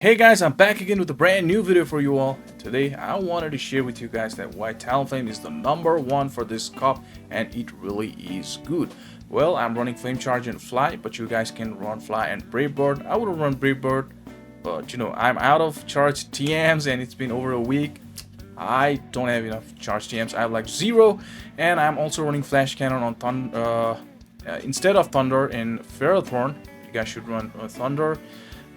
Hey guys, I'm back again with a brand new video for you all. Today I wanted to share with you guys that why Talonflame is the #1 for this cup, and it really is good. Well, I'm running Flame Charge and Fly, but you guys can run Fly and Brave Bird. I would run Brave Bird, but you know, I'm out of charged TMs and it's been over a week. I don't have enough charged TMs. I have like 0, and I'm also running Flash Cannon on instead of Thunder in Ferrothorn. You guys should run Thunder.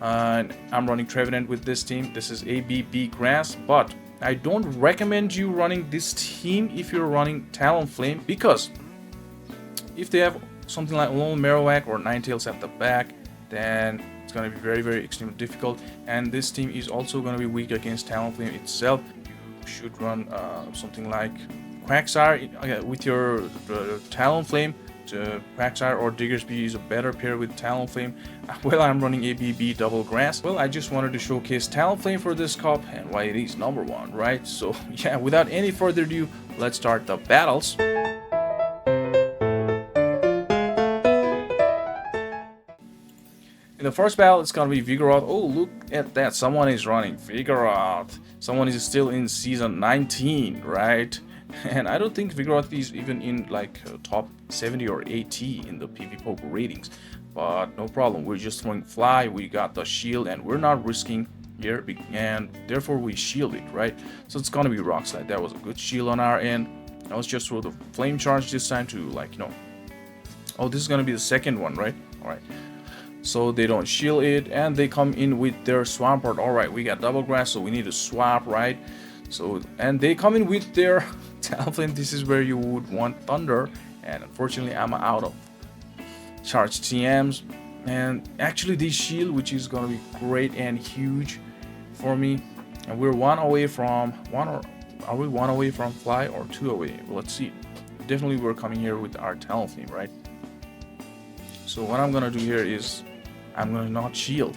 I'm running Trevenant with this team. This is ABB Grass, but I don't recommend you running this team if you're running Talonflame, because if they have something like Lone Marowak or Ninetales at the back, then it's going to be very extremely difficult, and this team is also going to be weak against Talonflame itself. You should run something like Quagsire with your Talonflame. Quagsire or Diggersby is a better pair with Talonflame. Well, I'm running ABB Double Grass. Well, I just wanted to showcase Talonflame for this cup and why it is #1, right? So yeah, without any further ado, let's start the battles. In the first battle, it's gonna be Vigoroth. Oh, look at that, someone is running Vigoroth. Someone is still in season 19, right? And I don't think Vigoroth is even in like top 70 or 80 in the PvPoke ratings. But no problem, we're just throwing Fly, we got the shield, and we're not risking here, and therefore we shield it, right? So it's gonna be Rock Slide. That was a good shield on our end. Now let's just throw the Flame Charge this time to, like, you know... Oh, this is gonna be the second one, right? Alright. So they don't shield it, and they come in with their Swampert. Alright, we got Double Grass, so we need to swap, right? So, and they come in with their Talonflame. This is where you would want Thunder, and unfortunately I'm out of charged TMs. And actually this shield, which is gonna be great and huge for me, and we're one away from are we one away from Fly or 2 away? Well, let's see. Definitely we're coming here with our Talonflame, right? So what I'm gonna do here is I'm gonna not shield,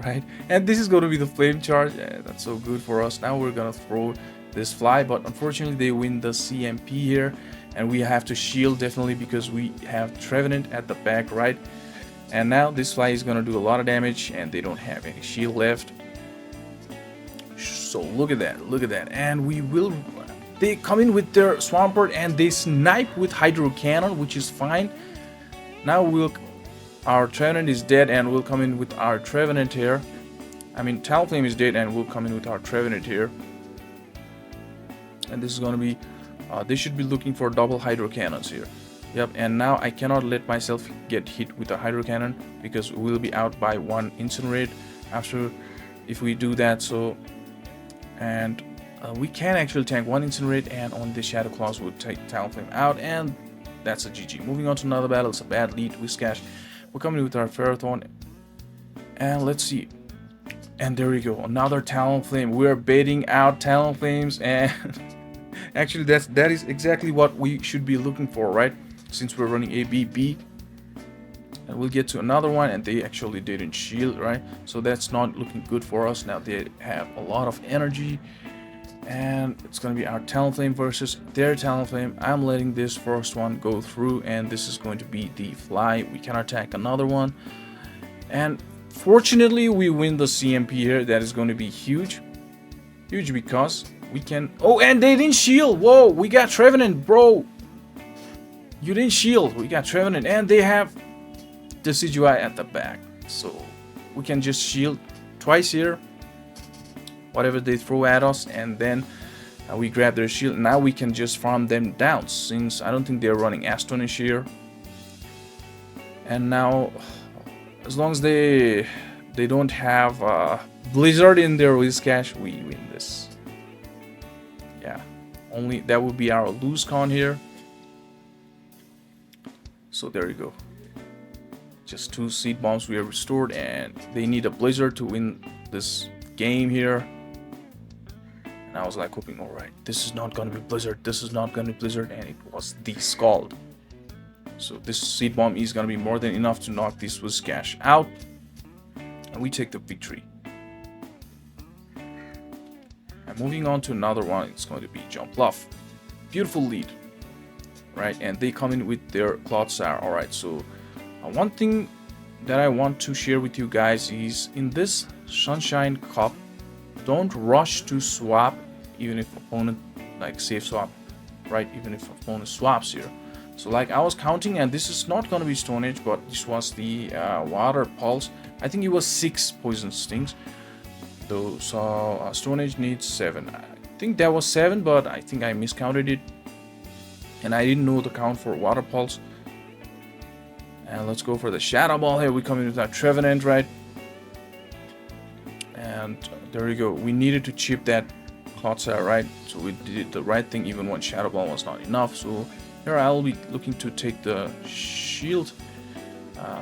right? And this is going to be the Flame Charge. Yeah, that's so good for us. Now we're gonna throw this Fly, but unfortunately they win the CMP here, and we have to shield definitely because we have Trevenant at the back, right? And now this Fly is gonna do a lot of damage, and they don't have any shield left. So look at that, and they come in with their Swampert and they snipe with Hydro Cannon, which is fine. Now our Trevenant is dead, and we'll come in with our Trevenant here. I mean, Talonflame is dead, and we'll come in with our Trevenant here. And this is going to be... they should be looking for double Hydro Cannons here. Yep, and now I cannot let myself get hit with a Hydro Cannon, because we'll be out by 1 Incinerate after if we do that. So, and we can actually tank 1 Incinerate, and on the Shadow Claws we'll take Talonflame out, and that's a GG. Moving on to another battle. It's a bad lead, Whiscash. We're coming with our Ferrothorn, and let's see. And there we go, another Talonflame. We're baiting out Talonflames, and actually that is exactly what we should be looking for, right? Since we're running ABB, and we'll get to another one, and they actually didn't shield, right? So that's not looking good for us. Now they have a lot of energy, and it's gonna be our Talonflame versus their Talonflame. I'm letting this first one go through, and this is going to be the Fly. We can attack another one, and fortunately we win the CMP here. That is going to be huge because we can... Oh, and they didn't shield. Whoa, we got Trevenant, bro. You didn't shield. We got Trevenant, and they have Decidueye at the back, so we can just shield twice here, whatever they throw at us, and then we grab their shield. Now we can just farm them down, since I don't think they're running Astonish here. And now, as long as they don't have Blizzard in their Whiscash, we win this. Yeah, only that would be our lose con here. So there you go. Just 2 Seed Bombs we are restored, and they need a Blizzard to win this game here. And I was like hoping, alright, this is not gonna be Blizzard, this is not gonna be Blizzard, and it was the Scald. So this Seed Bomb is gonna be more than enough to knock this Whiscash out, and we take the victory. And moving on to another one, it's going to be Jumpluff. Beautiful lead, right? And they come in with their Clodsire. Alright, so one thing that I want to share with you guys is in this Sunshine Cup, don't rush to swap even if opponent like safe swap, right? Even if opponent swaps here. So like I was counting, and this is not gonna be Stone Edge, but this was the Water Pulse. I think it was 6 Poison Stings. Though, so Stone Edge needs 7. I think that was 7, but I think I miscounted it, and I didn't know the count for Water Pulse. And let's go for the Shadow Ball here. We come in with our Trevenant, right? And there we go. We needed to chip that Clotsa, right? So we did the right thing even when Shadow Ball was not enough. So here I'll be looking to take the shield,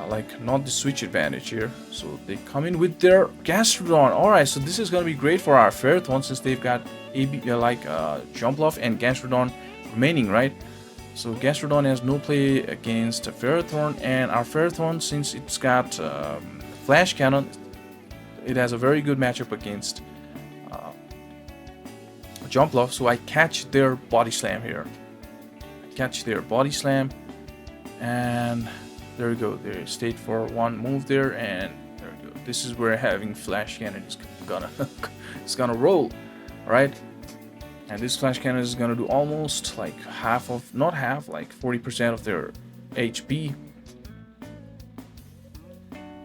like not the switch advantage here. So they come in with their Gastrodon. Alright, so this is going to be great for our Ferrothorn since they've got Jumpluff and Gastrodon remaining, right? So Gastrodon has no play against Ferrothorn, and our Ferrothorn, since it's got Flash Cannon, it has a very good matchup against Jumpluff. So I catch their Body Slam here. And there we go. They stayed for one move there, and there we go. This is where having Flash Cannon is gonna roll, right? And this Flash Cannon is gonna do almost like half of, not half, like 40% of their HP.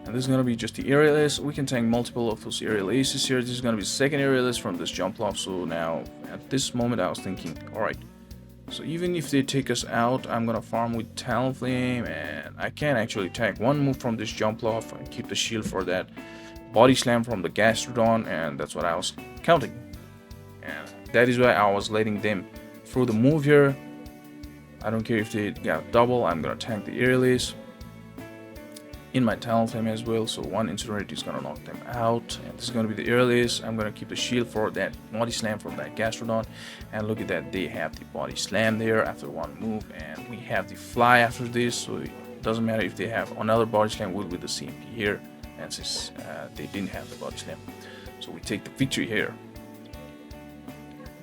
And this is gonna be just the Aerial Ace. We can tank multiple of those Aerial Aces here. This is gonna be the second Aerial Ace from this Jumpluff. So now, at this moment, I was thinking, alright, so even if they take us out, I'm gonna farm with Talonflame, and I can actually tank one move from this Jumpluff and keep the shield for that Body Slam from the Gastrodon, and that's what I was counting. And that is why I was letting them throw the move here. I don't care if they got double, I'm gonna tank the Aerial Ace in my Talonflame as well, so one Incinerate is gonna knock them out, and this is gonna be the Aerial Ace. I'm gonna keep the shield for that Body Slam from that Gastrodon, and look at that, they have the Body Slam there after one move, and we have the Fly after this, so it doesn't matter if they have another Body Slam with the CMP here, and since they didn't have the Body Slam, so we take the victory here.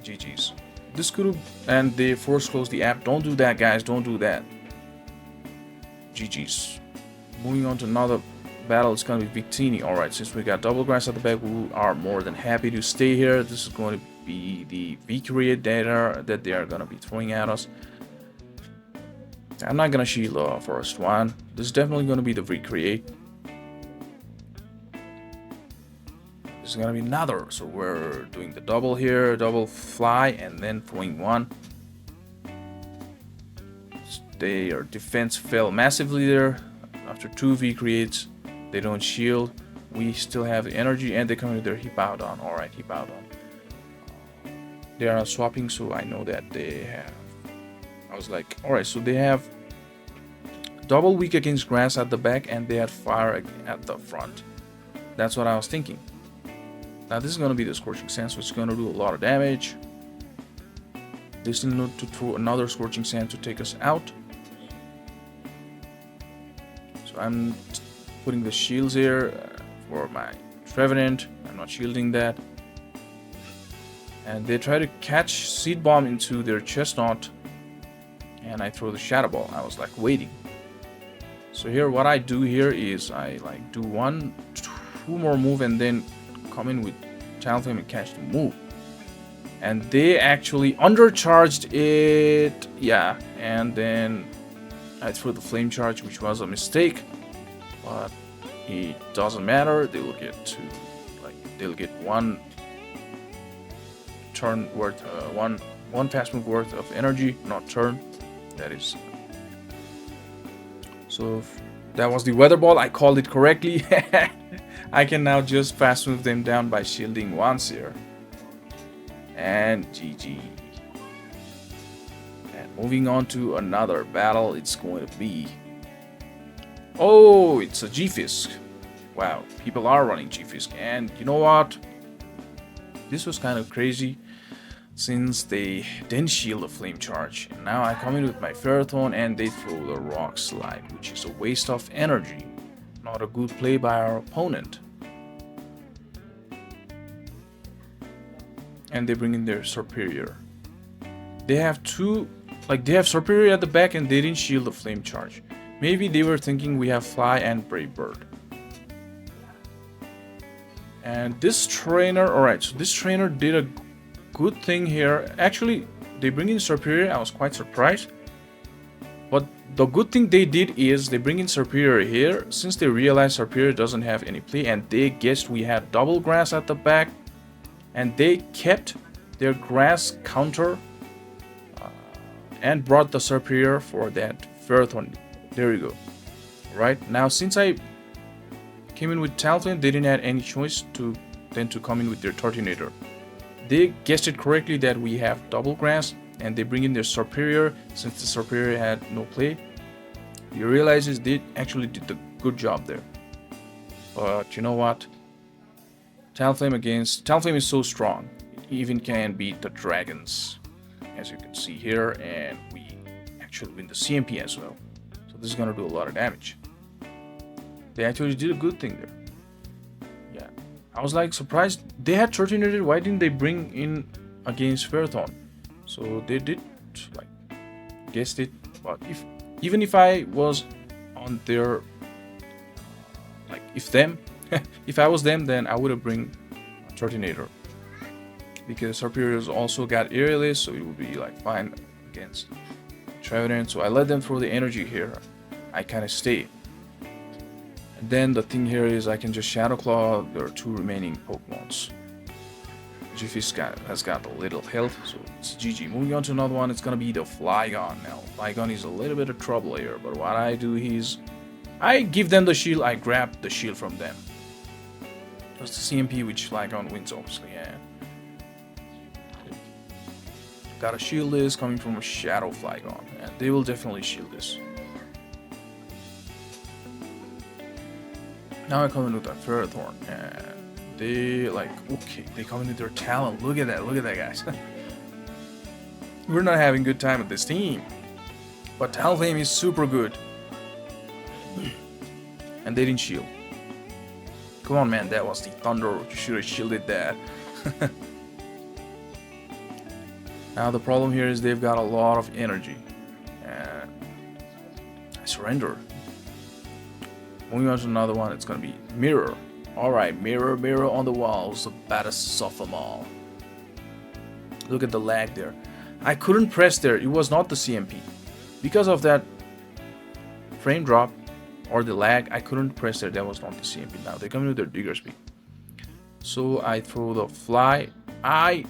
GG's. This could have, and they force close the app. Don't do that, guys, don't do that. GG's. Moving on to another battle, it's going to be Victini. Alright, since we got double grass at the back, we are more than happy to stay here. This is going to be the Vigoroth data that they are going to be throwing at us. I'm not going to shield first one. This is definitely going to be the Vigoroth. This is going to be another. So we're doing the double here, double fly, and then throwing one. Their defense fell massively there. After 2 Vigoroths, they don't shield. We still have the energy, and they come with their Hippowdon. Alright, Hippowdon. They are not swapping, so I know that they have. I was like, alright, so they have double weak against grass at the back, and they had fire at the front. That's what I was thinking. Now this is going to be the Scorching Sands, which is going to do a lot of damage. They still need to throw another Scorching Sand to take us out. I'm putting the shields here for my Trevenant. I'm not shielding that. And they try to catch Seed Bomb into their Chestnut, and I throw the Shadow Ball. I was like waiting. So here what I do here is I like do 2 more move and then come in with Talonflame and catch the move. And they actually undercharged it, yeah, and then I threw the Flame Charge, which was a mistake, but it doesn't matter. They will get they'll get one turn worth, one fast move worth of energy, not turn. That is. So that was the Weather Ball. I called it correctly. I can now just fast move them down by shielding once here, and GG. Moving on to another battle, it's going to be... Oh, it's a G-Fisk. Wow, people are running G-Fisk. And you know what? This was kind of crazy since they didn't shield the Flame Charge. And now I come in with my Ferrothorn and they throw the Rock Slide, which is a waste of energy. Not a good play by our opponent. And they bring in their Serperior. They have they have Serperior at the back and they didn't shield the Flame Charge. Maybe they were thinking we have Fly and Brave Bird. And this trainer, alright, so this trainer did a good thing here. Actually, they bring in Serperior. I was quite surprised. But the good thing they did is they bring in Serperior here, since they realized Serperior doesn't have any play, and they guessed we had double grass at the back, and they kept their grass counter and brought the Serperior for that Ferrothorn. There you go. Right now, since I came in with Talonflame, they didn't have any choice than to come in with their Turtonator. They guessed it correctly that we have double grass, and they bring in their Serperior since the Serperior had no play. You realize they actually did a good job there. But you know what? Talonflame is so strong. It even can beat the dragons, as you can see here, and we actually win the CMP as well. So this is gonna do a lot of damage. They actually did a good thing there. Yeah, I was like surprised. They had Turtonator. Why didn't they bring in against Ferrothorn? So they did like guessed it. But even if I was on their if I was them, then I would have bring Turtonator, because Serperior's also got Aerialist, so it would be like fine against Trevenant. So I let them throw the energy here. I kind of stay. And then the thing here is I can just Shadow Claw their two remaining Pokemons. G-Fisk has got a little health, so it's GG. Moving on to another one, it's gonna be the Flygon. Now, Flygon is a little bit of trouble here, but what I do is I give them the shield, I grab the shield from them. That's the CMP which Flygon wins, obviously, yeah. Got a shield this coming from a Shadow Flygon, and they will definitely shield this. Now I come in with a Ferrothorn, and they like, okay, they come in with their Talon. Look at that, guys. We're not having good time with this team. But Talonflame is super good. And they didn't shield. Come on, man, that was the Thunder. You should have shielded that. Now the problem here is they've got a lot of energy. And I surrender. Moving on to another one, it's gonna be Mirror. Alright, mirror on the walls, the baddest of them all. Look at the lag there. I couldn't press there, it was not the CMP. Because of that frame drop or the lag, I couldn't press there, that was not the CMP. Now they come in with their Digger Speed. So I throw the Fly. I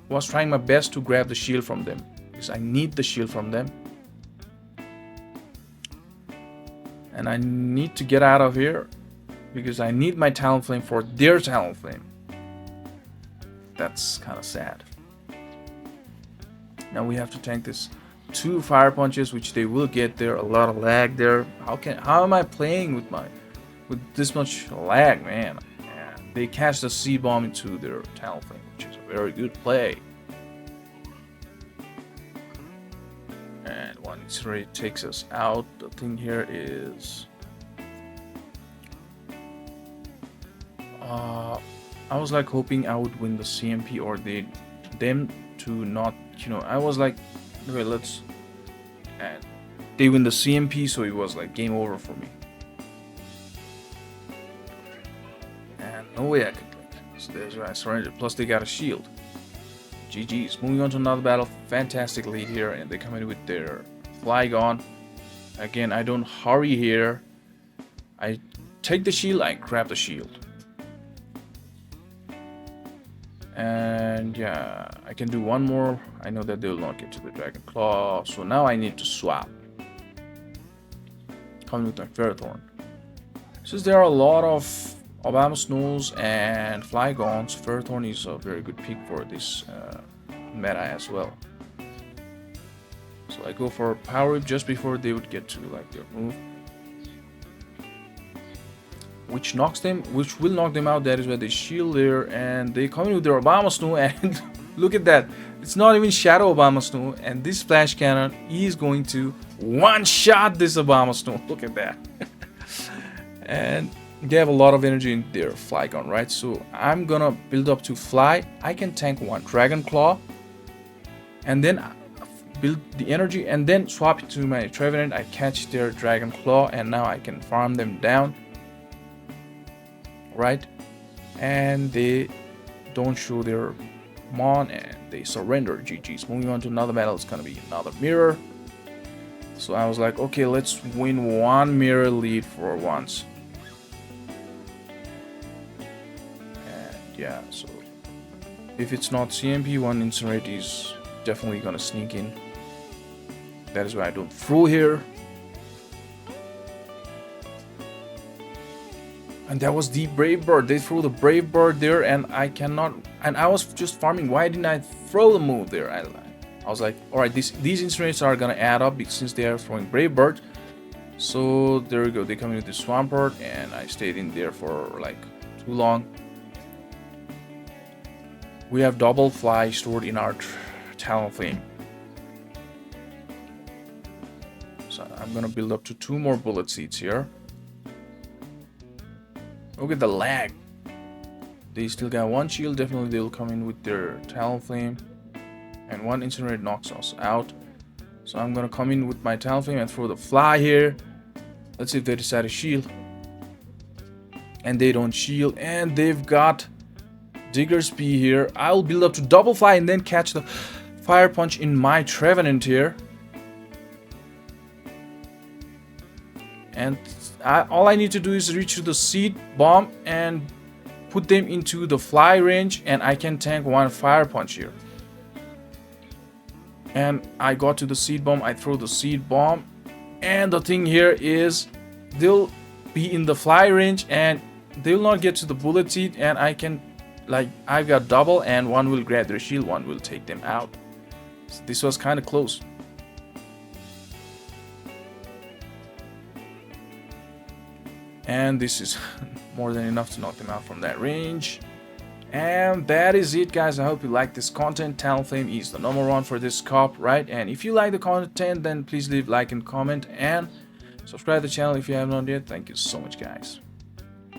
was trying my best to grab the shield from them, because I need the shield from them. And I need to get out of here, because I need my Talonflame for their Talonflame. That's kind of sad. Now we have to tank this 2 Fire Punches, which they will get there. A lot of lag there. How am I playing with this much lag, man? Yeah, they cast a C-Bomb into their Talonflame, which is a very good play. And one X-Ray takes us out. The thing here is I was like hoping I would win the CMP, or them to not, I was like, okay, let's, and they win the CMP, so it was like game over for me. And no way I could blink, so there's why I surrendered. Plus they got a shield. GG's. Moving on to another battle. Fantastic lead here, and they come in with their Flygon. Again, I don't hurry here. I take the shield, I grab the shield. And yeah, I can do one more. I know that they will not get to the Dragon Claw, so now I need to swap. Coming with my Ferrothorn. Since there are a lot of Abomasnows and Flygons, Ferrothorn is a very good pick for this meta as well. So I go for Power Whip just before they would get to like their move, which will knock them out. That is where they shield there, and they come in with their Abomasnow, and look at that, it's not even Shadow Abomasnow, and this Flash Cannon is going to one-shot this Abomasnow. Look at that. And they have a lot of energy in their Flygon, right? So I'm gonna build up to Fly. I can tank one Dragon Claw, and then build the energy, and then swap it to my Trevenant. I catch their Dragon Claw, and now I can farm them down. Right, and they don't show their Mon and they surrender. GG's. Moving on to another battle, it's gonna be another mirror. So I was like, okay, let's win one mirror lead for once. And yeah, so if it's not CMP, one Incinerate is definitely gonna sneak in. That is why I don't throw here. And that was the Brave Bird. They threw the Brave Bird there, and I cannot. And I was just farming. Why didn't I throw the move there? I was like, all right, these Incinerates are gonna add up since they are throwing Brave Bird. So there we go. They come in with the Swampert, and I stayed in there for like too long. We have double fly stored in our Talonflame. So I'm gonna build up to 2 more bullet seeds here. Look at the lag. They still got 1 shield. Definitely they'll come in with their Talonflame. And 1 Incinerate knocks us out. So I'm gonna come in with my Talonflame and throw the fly here. Let's see if they decide to shield. And they don't shield. And they've got Digger's P here. I'll build up to double fly and then catch the Fire Punch in my Trevenant here. And all I need to do is reach to the Seed Bomb and put them into the fly range, and I can tank 1 Fire Punch here. And I got to the Seed Bomb, I throw the Seed Bomb, and the thing here is they'll be in the fly range and they'll not get to the Bullet Seed, and I can, like, I've got double, and 1 will grab their shield, 1 will take them out. So this was kind of close. And this is more than enough to knock them out from that range. And that is it, guys. I hope you like this content. Talonflame is the #1 for this cup, right? And if you like the content, then please leave like and comment and subscribe to the channel if you have not yet. Thank you so much, guys.